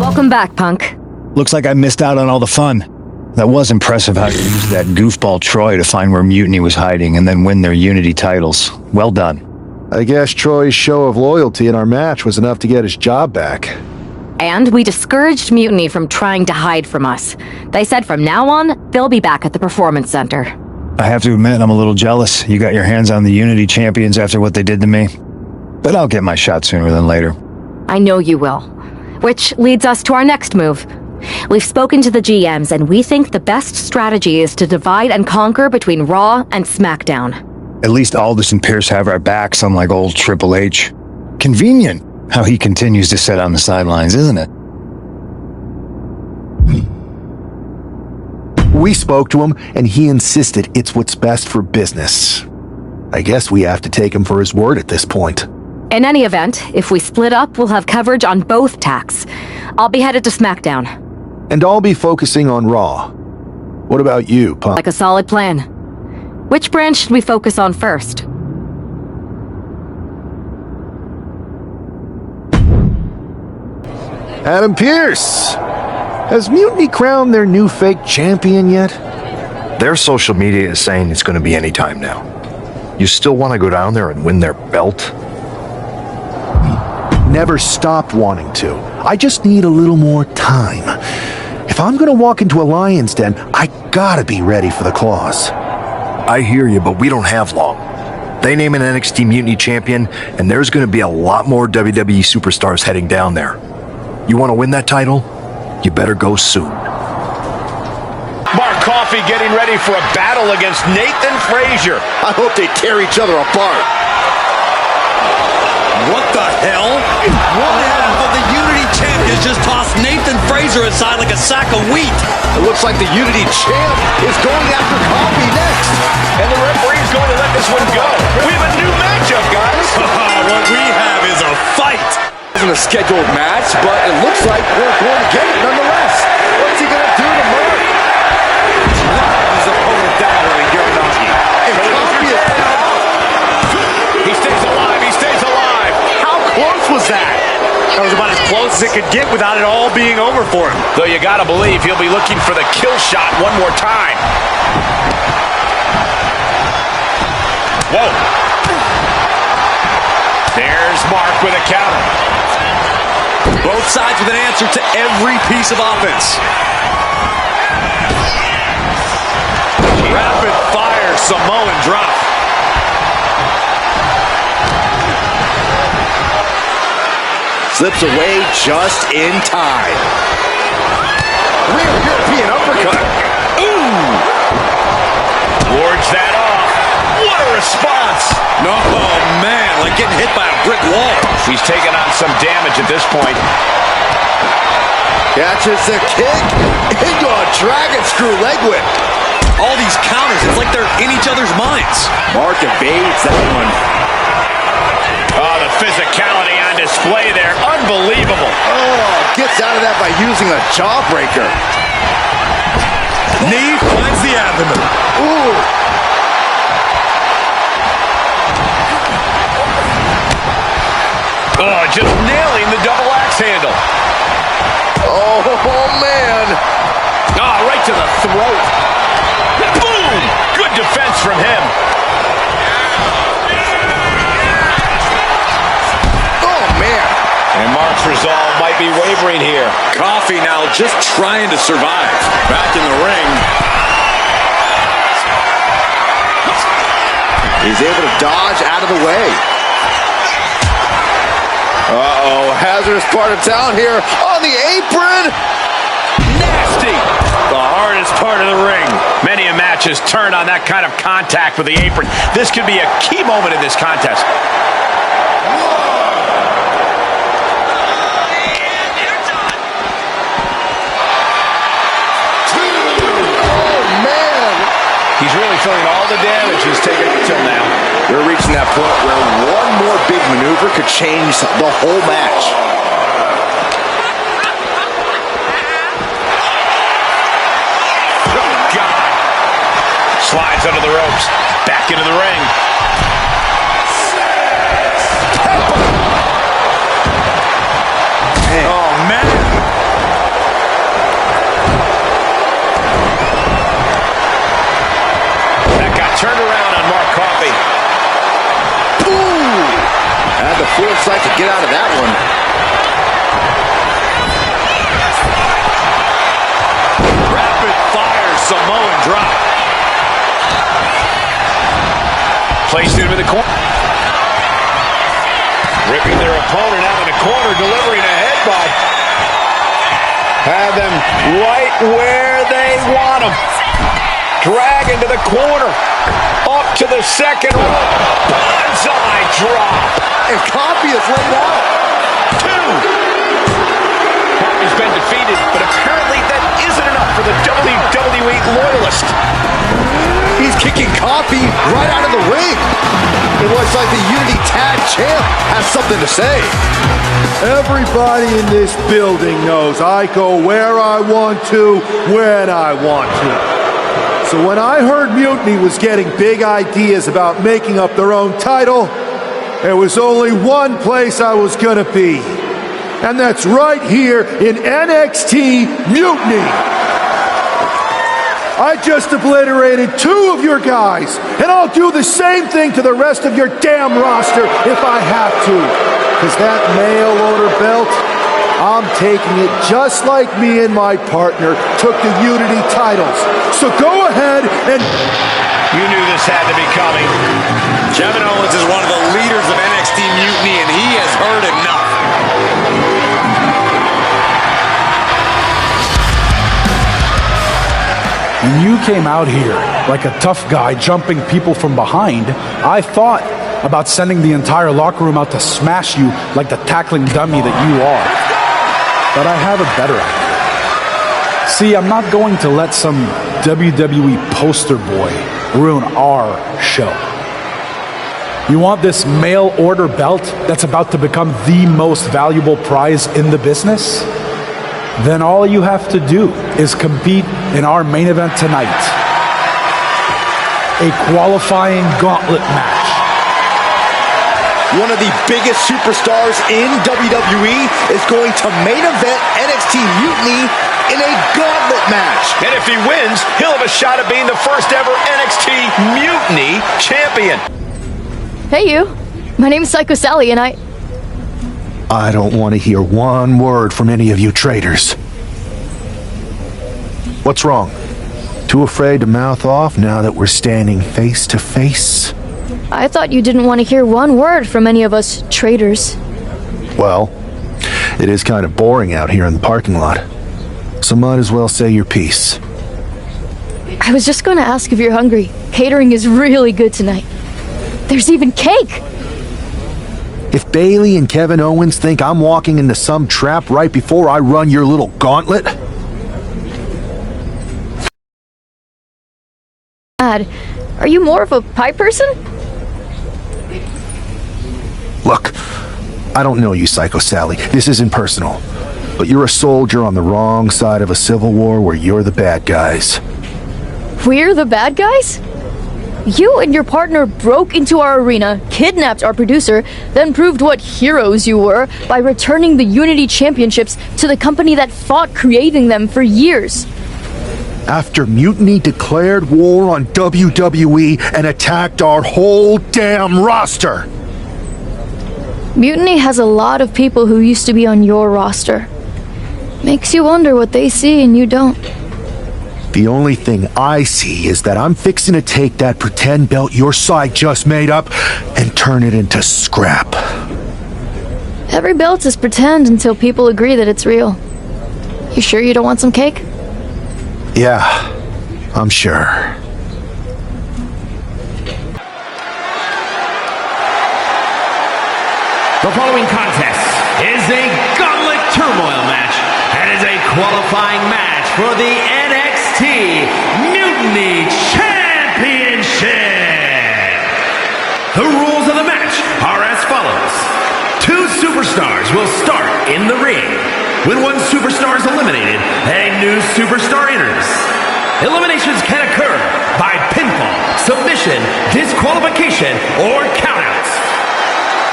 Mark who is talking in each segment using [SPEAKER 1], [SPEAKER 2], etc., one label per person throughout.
[SPEAKER 1] Welcome back, Punk.
[SPEAKER 2] Looks like I missed out on all the fun. That was impressive how you used that goofball Troy to find where Mutiny was hiding and then win their Unity titles. Well done.
[SPEAKER 3] I guess Troy's show of loyalty in our match was enough to get his job back.
[SPEAKER 1] And we discouraged Mutiny from trying to hide from us. They said from now on, they'll be back at the Performance Center.
[SPEAKER 2] I have to admit, I'm a little jealous. You got your hands on the Unity champions after what they did to me. But I'll get my shot sooner than later.
[SPEAKER 1] I know you will. Which leads us to our next move. We've spoken to the GMs, and we think the best strategy is to divide and conquer between Raw and SmackDown.
[SPEAKER 2] At least Aldous and Pierce have our backs, unlike old Triple H. Convenient how he continues to sit on the sidelines, isn't it?
[SPEAKER 3] We spoke to him, and he insisted it's what's best for business. I guess we have to take him for his word at this point.
[SPEAKER 1] In any event, if we split up, we'll have coverage on both tacks. I'll be headed to SmackDown.
[SPEAKER 3] And I'll be focusing on Raw. What about you, Punk?
[SPEAKER 1] Like a solid plan. Which branch should we focus on first?
[SPEAKER 3] Adam Pearce! Has Mutiny crowned their new fake champion yet?
[SPEAKER 4] Their social media is saying it's going to be any time now. You still want to go down there and win their belt?
[SPEAKER 3] Never stopped wanting to. I just need a little more time. If I'm gonna walk into a lion's den, I gotta be ready for the claws.
[SPEAKER 4] I hear you, but we don't have long. They name an NXT Mutiny champion, and there's going to be a lot more WWE superstars heading down there. You want to win that title? You better go soon.
[SPEAKER 5] Mark Coffey getting ready for a battle against Nathan Frazier.
[SPEAKER 6] I hope they tear each other apart.
[SPEAKER 7] What the hell? One half of the Unity champions just tossed Nathan Frazier aside like a sack of wheat.
[SPEAKER 6] It looks like the Unity champ is going after Coffey next.
[SPEAKER 5] And the referee's going to let this one go. We have a new matchup, guys.
[SPEAKER 7] What we have is a fight.
[SPEAKER 6] It wasn't a scheduled match, but it looks like we're going to get it nonetheless. What's he going to do to Mark?
[SPEAKER 5] His opponent down with a Uranagi.
[SPEAKER 6] And Coffey is down.
[SPEAKER 5] He stays alive. He stays alive.
[SPEAKER 6] How close was that?
[SPEAKER 5] That was about as close as it could get without it all being over for him. Though you gotta believe he'll be looking for the kill shot one more time. Whoa. There's Mark with a counter.
[SPEAKER 7] Both sides with an answer to every piece of offense.
[SPEAKER 5] Rapid fire Samoan drop.
[SPEAKER 6] Slips away just in time. Real European uppercut. Ooh!
[SPEAKER 5] Wards that off. What a response!
[SPEAKER 7] No, man, like getting hit by a brick wall.
[SPEAKER 5] He's taking on some damage at this point.
[SPEAKER 6] Catches the kick into a dragon screw leg whip.
[SPEAKER 7] All these counters, it's like they're in each other's minds.
[SPEAKER 6] Mark evades that one.
[SPEAKER 5] Oh, the physicality on display there. Unbelievable.
[SPEAKER 6] Oh, gets out of that by using a jawbreaker.
[SPEAKER 7] Knee finds the abdomen.
[SPEAKER 6] Ooh.
[SPEAKER 5] Oh, just nailing the double axe handle.
[SPEAKER 6] Oh, man.
[SPEAKER 5] Oh, right to the throat. Boom! Good defense from him.
[SPEAKER 6] Oh, man.
[SPEAKER 5] And Mark's resolve might be wavering here.
[SPEAKER 7] Coffey now just trying to survive. Back in the ring.
[SPEAKER 6] He's able to dodge out of the way. Uh-oh, hazardous part of town here on the apron.
[SPEAKER 5] Nasty. The hardest part of the ring. Many a match has turned on that kind of contact with the apron. This could be a key moment in this contest. He's really feeling all the damage he's taken up till now.
[SPEAKER 6] We're reaching that point where one more big maneuver could change the whole match.
[SPEAKER 5] Oh, God. Slides under the ropes. Back into the ring.
[SPEAKER 7] Oh, man.
[SPEAKER 6] get out of that one.
[SPEAKER 5] Rapid fire Samoan drop. Placed into the corner. Ripping their opponent out in the corner, delivering a headbutt. Have them right where they want them. Drag into the corner. Up to the second rope. Bonsai drop.
[SPEAKER 6] And Coffey is laid out.
[SPEAKER 5] 2. Coffey's been defeated, but apparently that isn't enough for the WWE loyalist.
[SPEAKER 6] He's kicking Coffey right out of the ring. It looks like the Unity Tag Champ has something to say.
[SPEAKER 3] Everybody in this building knows I go where I want to, when I want to. So when I heard Mutiny was getting big ideas about making up their own title, there was only one place I was gonna be. And that's right here in NXT Mutiny. I just obliterated 2 of your guys, and I'll do the same thing to the rest of your damn roster if I have to. Because that mail order belt, I'm taking it just like me and my partner took the Unity titles. So go ahead and...
[SPEAKER 5] You knew this had to be coming.
[SPEAKER 6] Kevin Owens is one of the leaders of NXT Mutiny, and he has heard enough.
[SPEAKER 8] When you came out here like a tough guy jumping people from behind, I thought about sending the entire locker room out to smash you like the tackling dummy that you are. But I have a better idea. See, I'm not going to let some WWE poster boy ruin our show. You want this mail order belt that's about to become the most valuable prize in the business? Then all you have to do is compete in our main event tonight. A qualifying gauntlet match.
[SPEAKER 6] One of the biggest superstars in WWE is going to main event NXT Mutiny in a gauntlet match.
[SPEAKER 5] And if he wins, he'll have a shot at being the first ever NXT Mutiny champion.
[SPEAKER 9] Hey you, my name's Psycho Sally and
[SPEAKER 3] I don't want to hear one word from any of you traitors. What's wrong? Too afraid to mouth off now that we're standing face to face?
[SPEAKER 9] I thought you didn't want to hear one word from any of us traitors.
[SPEAKER 3] Well, it is kind of boring out here in the parking lot. So might as well say your piece.
[SPEAKER 9] I was just going to ask if you're hungry. Catering is really good tonight. There's even cake!
[SPEAKER 3] If Bailey and Kevin Owens think I'm walking into some trap right before I run your little gauntlet...
[SPEAKER 9] Dad, are you more of a pie person?
[SPEAKER 3] Look, I don't know you, Psycho Sally. This isn't personal. But you're a soldier on the wrong side of a civil war where you're the bad guys.
[SPEAKER 9] We're the bad guys? You and your partner broke into our arena, kidnapped our producer, then proved what heroes you were by returning the Unity Championships to the company that fought creating them for years.
[SPEAKER 3] After Mutiny declared war on WWE and attacked our whole damn roster.
[SPEAKER 9] Mutiny has a lot of people who used to be on your roster. Makes you wonder what they see and you don't.
[SPEAKER 3] The only thing I see is that I'm fixing to take that pretend belt your side just made up and turn it into scrap.
[SPEAKER 9] Every belt is pretend until people agree that it's real. You sure you don't want some cake?
[SPEAKER 3] Yeah, I'm sure.
[SPEAKER 10] The following contest is a gauntlet turmoil match and is a qualifying match for the NXT Mutiny Championship. The rules of the match are as follows. 2 superstars will start in the ring. When one superstar is eliminated, a new superstar enters. Eliminations can occur by pinfall, submission, disqualification, or countouts.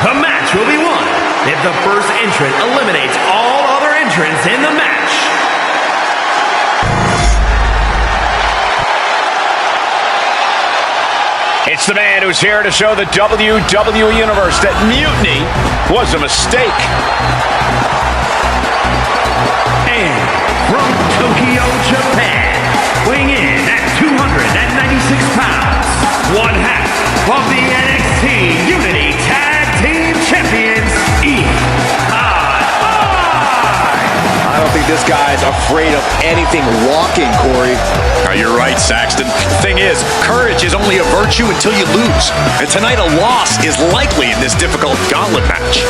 [SPEAKER 10] The match will be won if the first entrant eliminates all other entrants in the match.
[SPEAKER 5] It's the man who's here to show the WWE Universe that mutiny was a mistake.
[SPEAKER 10] And from Tokyo, Japan, weighing in at 296 pounds, one half of the NXT Unity Tag Team Champions,
[SPEAKER 6] I don't think this guy's afraid of anything walking, Corey.
[SPEAKER 11] You're right, Saxton. The thing is, courage is only a virtue until you lose. And tonight a loss is likely in this difficult gauntlet match.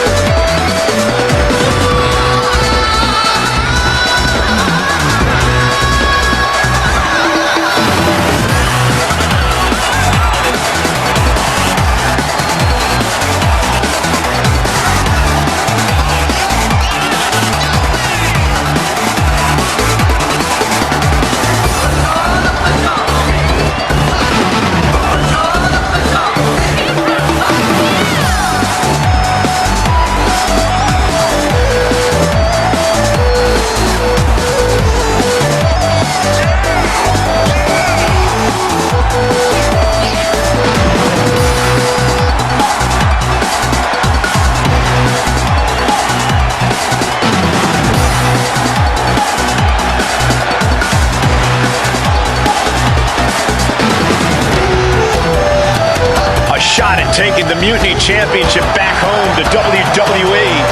[SPEAKER 5] Shot at taking the Mutiny Championship back home to WWE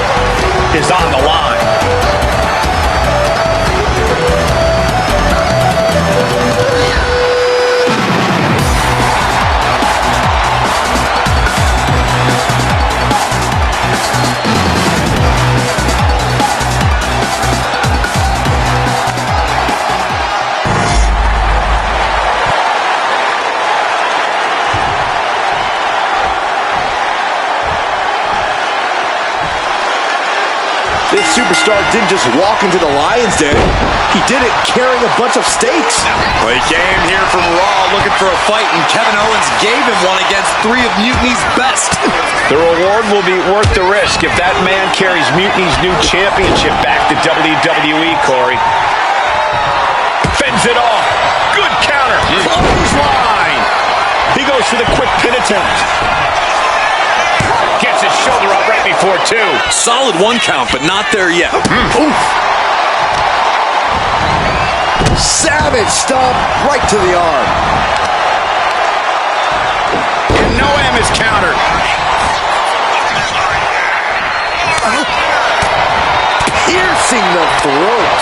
[SPEAKER 5] is on the line.
[SPEAKER 6] This superstar didn't just walk into the Lions Den. He did it carrying a bunch of stakes.
[SPEAKER 11] Well, he came here from Raw looking for a fight, and Kevin Owens gave him one against three of Mutiny's best.
[SPEAKER 5] The reward will be worth the risk if that man carries Mutiny's new championship back to WWE, Corey. Fends it off. Good counter. Clothesline. He goes for the quick pin attempt. Gets his shoulder up right before two.
[SPEAKER 11] Solid one count, but not there yet.
[SPEAKER 6] Savage stomp right to the arm.
[SPEAKER 5] And Noam is countered.
[SPEAKER 6] Piercing the throat.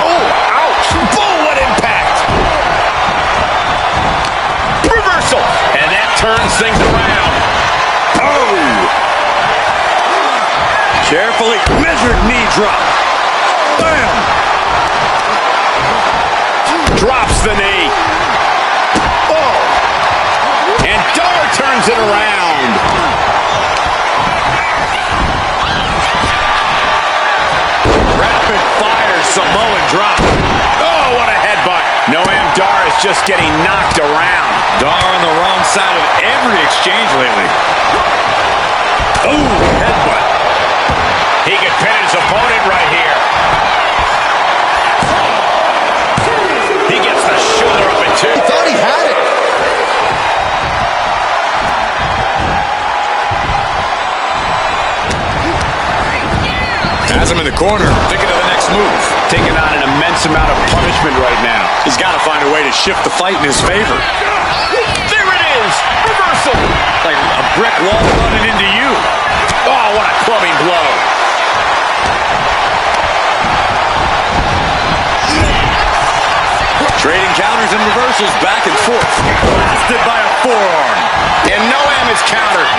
[SPEAKER 5] Oh, ouch. Boom, what impact. Reversal. And that turns things around.
[SPEAKER 11] Carefully measured knee drop. Bam!
[SPEAKER 5] Drops the knee. Oh! And Dar turns it around.
[SPEAKER 11] Rapid fire Samoan drop.
[SPEAKER 5] Oh, what a headbutt. Noam Dar is just getting knocked around.
[SPEAKER 11] Dar on the wrong side of every exchange lately.
[SPEAKER 5] Oh, headbutt. He could pin his opponent right here. He gets the shoulder up at two.
[SPEAKER 6] He thought he had it.
[SPEAKER 11] Has him in the corner, thinking of the next move.
[SPEAKER 5] Taking on an immense amount of punishment right now.
[SPEAKER 11] He's got to find a way to shift the fight in his favor.
[SPEAKER 5] There it is! Reversal!
[SPEAKER 11] Like a brick wall running into you.
[SPEAKER 5] Oh, what a clubbing blow.
[SPEAKER 11] Trading counters and reversals back and forth. Blasted by a forearm.
[SPEAKER 5] And Noam is countered.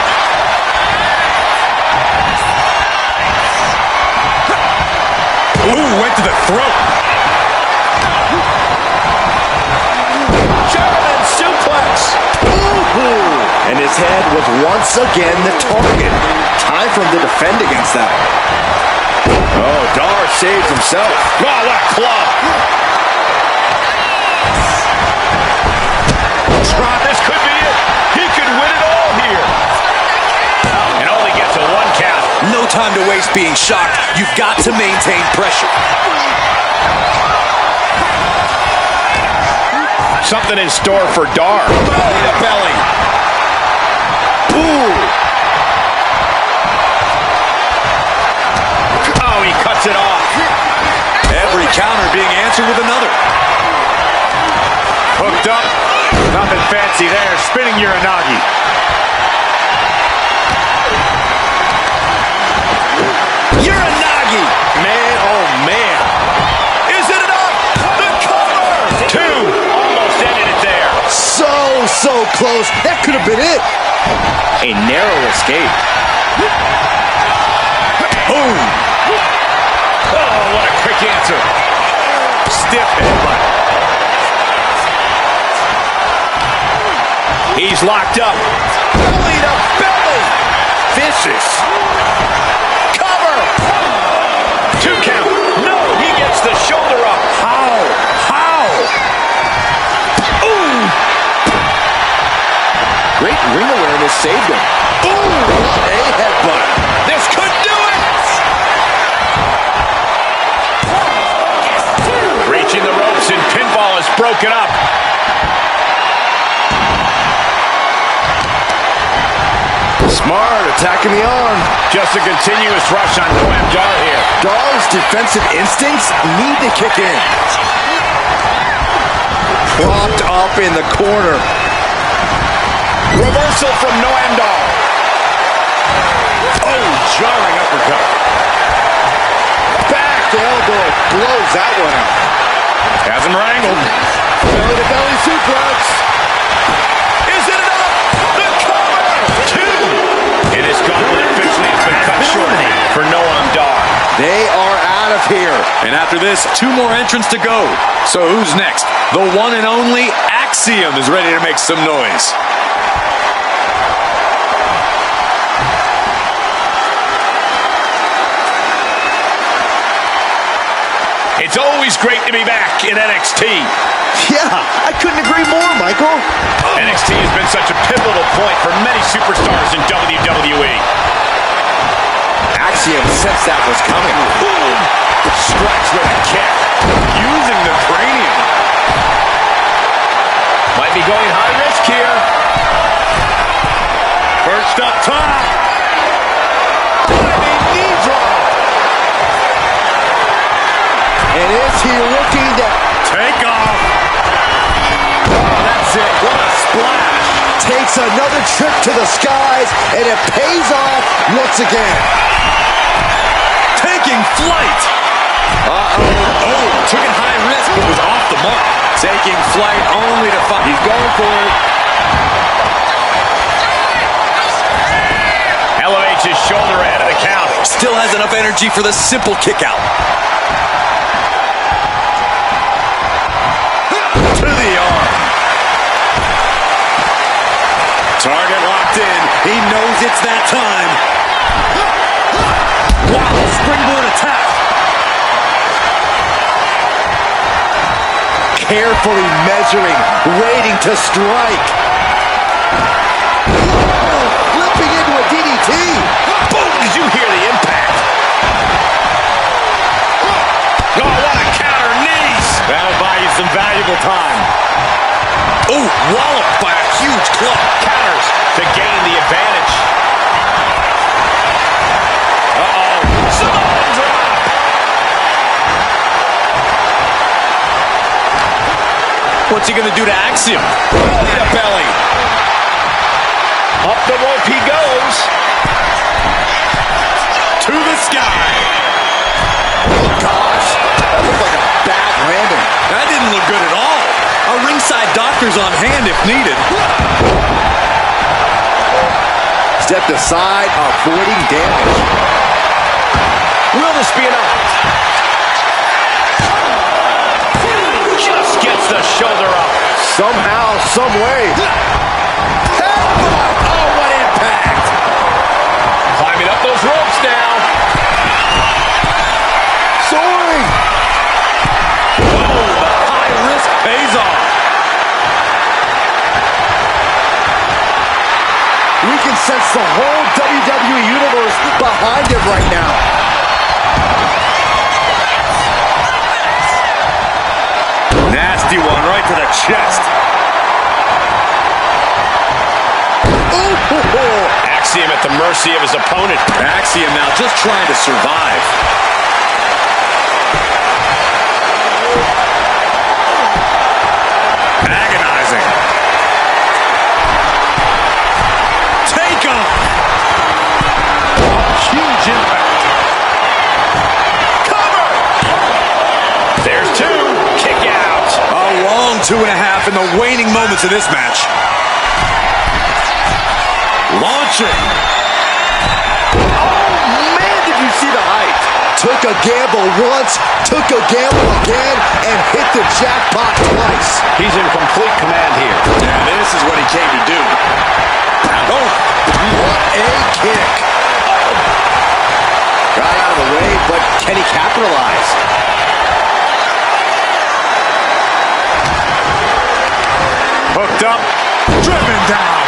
[SPEAKER 11] Ooh, went to the throat.
[SPEAKER 5] German suplex.
[SPEAKER 6] Ooh. And his head was once again the target. Time for him to defend against that. Oh, Dar saves himself.
[SPEAKER 5] Oh, what a club. This could be it. He could win it all here. And only gets a one count.
[SPEAKER 11] No time to waste being shocked. You've got to maintain pressure.
[SPEAKER 5] something in store for Dar. Belly to belly. Ooh. Oh, he cuts it off.
[SPEAKER 11] Every counter being answered with another.
[SPEAKER 5] Hooked up. Nothing fancy there. Spinning Uranagi. Uranagi. Man, oh man. Is it enough? The cover. Two. Almost ended it there.
[SPEAKER 6] So close. That could have been it.
[SPEAKER 5] A narrow escape. Boom. Oh, what a quick answer. Stiff headbutt. He's locked up. Belly to belly. Vicious. Cover. 2 count. No, he gets the shoulder up. How? Ooh. Great ring awareness saved him. Ooh, a headbutt. This could do it. Reaching the ropes and pinfall is broken up.
[SPEAKER 6] Smart, attacking the arm.
[SPEAKER 5] Just a continuous rush on Noam Dar here.
[SPEAKER 6] Dar's defensive instincts need to kick in. Propped up in the corner.
[SPEAKER 5] Reversal from Noam Dar. Oh, jarring uppercut.
[SPEAKER 6] Back elbow blows that one out.
[SPEAKER 5] Has him wrangled.
[SPEAKER 6] Belly to belly suplex.
[SPEAKER 5] Is it enough? The cover! 2! And his gauntlet officially has been cut short for Noam Dar.
[SPEAKER 6] They are out of here.
[SPEAKER 11] And after this, 2 more entrants to go. So who's next? The one and only Axiom is ready to make some noise.
[SPEAKER 5] It's always great to be back in NXT.
[SPEAKER 6] Yeah, I couldn't agree more, Michael.
[SPEAKER 5] NXT has been such a pivotal point for many superstars in WWE.
[SPEAKER 6] Axiom sensed that was coming.
[SPEAKER 5] Boom! Strikes with a kick. Using the cranium. Might be going high risk here. First up top. Diving knee drop.
[SPEAKER 6] And is he looking to
[SPEAKER 5] Take off. Oh, that's it. What a splash.
[SPEAKER 6] takes another trip to the skies, and it pays off once again.
[SPEAKER 11] Taking flight. Oh, took it high risk, but was off the mark. Taking flight only to find.
[SPEAKER 5] He's going for it. Elevates his shoulder ahead of the count.
[SPEAKER 11] Still has enough energy for the simple kick out.
[SPEAKER 5] To the arm.
[SPEAKER 11] Target locked in. He knows it's that time. Wow, springboard attack.
[SPEAKER 6] Carefully measuring, waiting to strike. Flipping into a DDT.
[SPEAKER 5] Boom! Did you hear the impact? Oh, what a counter knees! That'll buy you some valuable time.
[SPEAKER 11] Oh, walloped by a huge club.
[SPEAKER 5] Counters to gain the advantage. Uh-oh. Samoan drop.
[SPEAKER 11] What's he going to do to Axiom?
[SPEAKER 5] Belly to belly. Up the rope he goes. To the sky.
[SPEAKER 6] Oh, gosh. That looked like a bad landing.
[SPEAKER 11] That didn't look good at all. A ringside doctor's on hand if needed.
[SPEAKER 6] Stepped aside, avoiding damage.
[SPEAKER 5] Will this be enough? Just gets the shoulder up.
[SPEAKER 6] Somehow, some way.
[SPEAKER 5] Headbutt! Oh, what impact! Climbing up those ropes now.
[SPEAKER 6] Soaring.
[SPEAKER 5] Whoa, the high risk pays off.
[SPEAKER 6] We can sense the whole WWE Universe behind him right now.
[SPEAKER 5] Nasty one right to the chest. Axiom at the mercy of his opponent.
[SPEAKER 11] Axiom now just trying to survive. Agonizing. Take him. Huge impact. Cover.
[SPEAKER 5] There's two. Kick out.
[SPEAKER 11] A long 2.5 in the waning moments of this match. Launching.
[SPEAKER 6] Oh, man, did you see the height? Took a gamble once, took a gamble again, and hit the jackpot twice.
[SPEAKER 5] He's in complete command here.
[SPEAKER 11] Yeah, this is what he came to do.
[SPEAKER 6] Oh, what a kick. Got out of the way, but can he capitalize?
[SPEAKER 11] Hooked up. Driven down.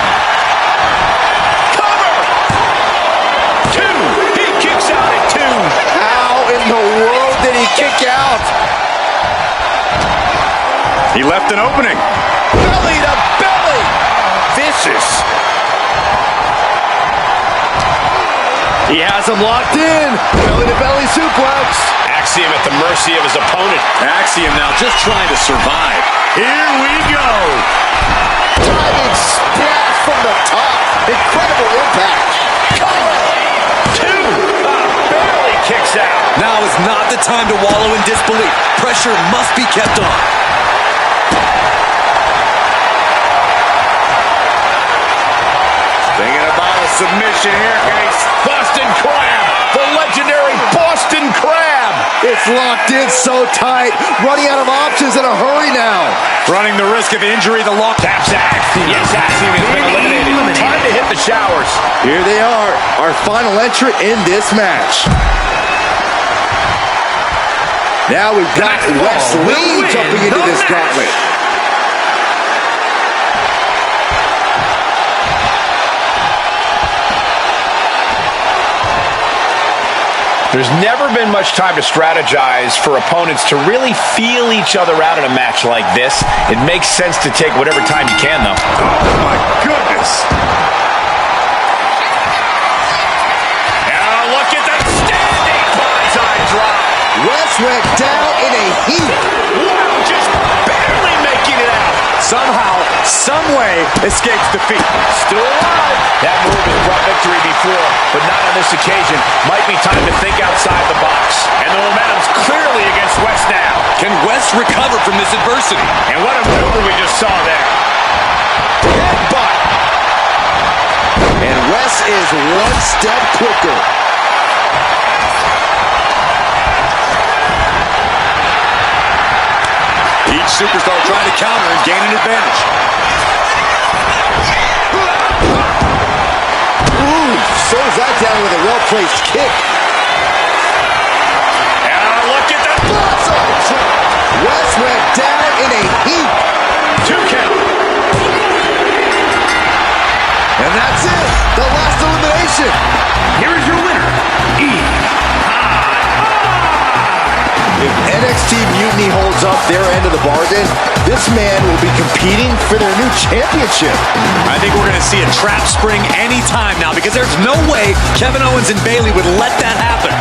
[SPEAKER 6] Kick out.
[SPEAKER 11] He left an opening.
[SPEAKER 6] Belly to belly. Vicious. He has him locked in. Belly to belly suplex.
[SPEAKER 5] Axiom at the mercy of his opponent.
[SPEAKER 11] Axiom now just trying to survive. Here we go.
[SPEAKER 6] Diving splash from the top. Incredible impact.
[SPEAKER 5] Kicks out.
[SPEAKER 7] Now is not the time to wallow in disbelief. Pressure must be kept on.
[SPEAKER 11] Thinking about a submission here, Case.
[SPEAKER 5] Boston Crab. The legendary Boston Crab.
[SPEAKER 6] It's locked in so tight. Running out of options in a hurry now.
[SPEAKER 11] Running the risk of injury. The lock.
[SPEAKER 5] Taps Axiom. Yes, Axiom has been eliminated. Time to hit the showers.
[SPEAKER 6] Here they are. Our final entrant in this match. Now we've got Wes Lee jumping into this gauntlet.
[SPEAKER 5] There's never been much time to strategize for opponents to really feel each other out in a match like this. It makes sense to take whatever time you can, though.
[SPEAKER 11] Oh, my goodness.
[SPEAKER 5] Now look at that standing bonsai drop.
[SPEAKER 6] Wes went down in a heap.
[SPEAKER 5] Wow, just barely making it out.
[SPEAKER 11] Somehow, someway, escapes defeat.
[SPEAKER 5] Still alive. That move has brought victory before, but not on this occasion. Might be time to think outside the box. And the momentum's clearly against Wes now.
[SPEAKER 7] Can Wes recover from this adversity?
[SPEAKER 5] And what a maneuver we just saw there.
[SPEAKER 6] Headbutt. And Wes is one step quicker.
[SPEAKER 11] Each superstar trying to counter and gain an advantage.
[SPEAKER 6] Ooh, slows that down with a well-placed kick.
[SPEAKER 5] And look at that.
[SPEAKER 6] Wes went down in a heap.
[SPEAKER 5] 2 count.
[SPEAKER 6] And that's it. The last elimination.
[SPEAKER 10] Here is your winner,
[SPEAKER 6] If NXT Mutiny holds up their end of the bargain, this man will be competing for their new championship.
[SPEAKER 11] I think we're going to see a trap spring any time now because there's no way Kevin Owens and Bayley would let that happen.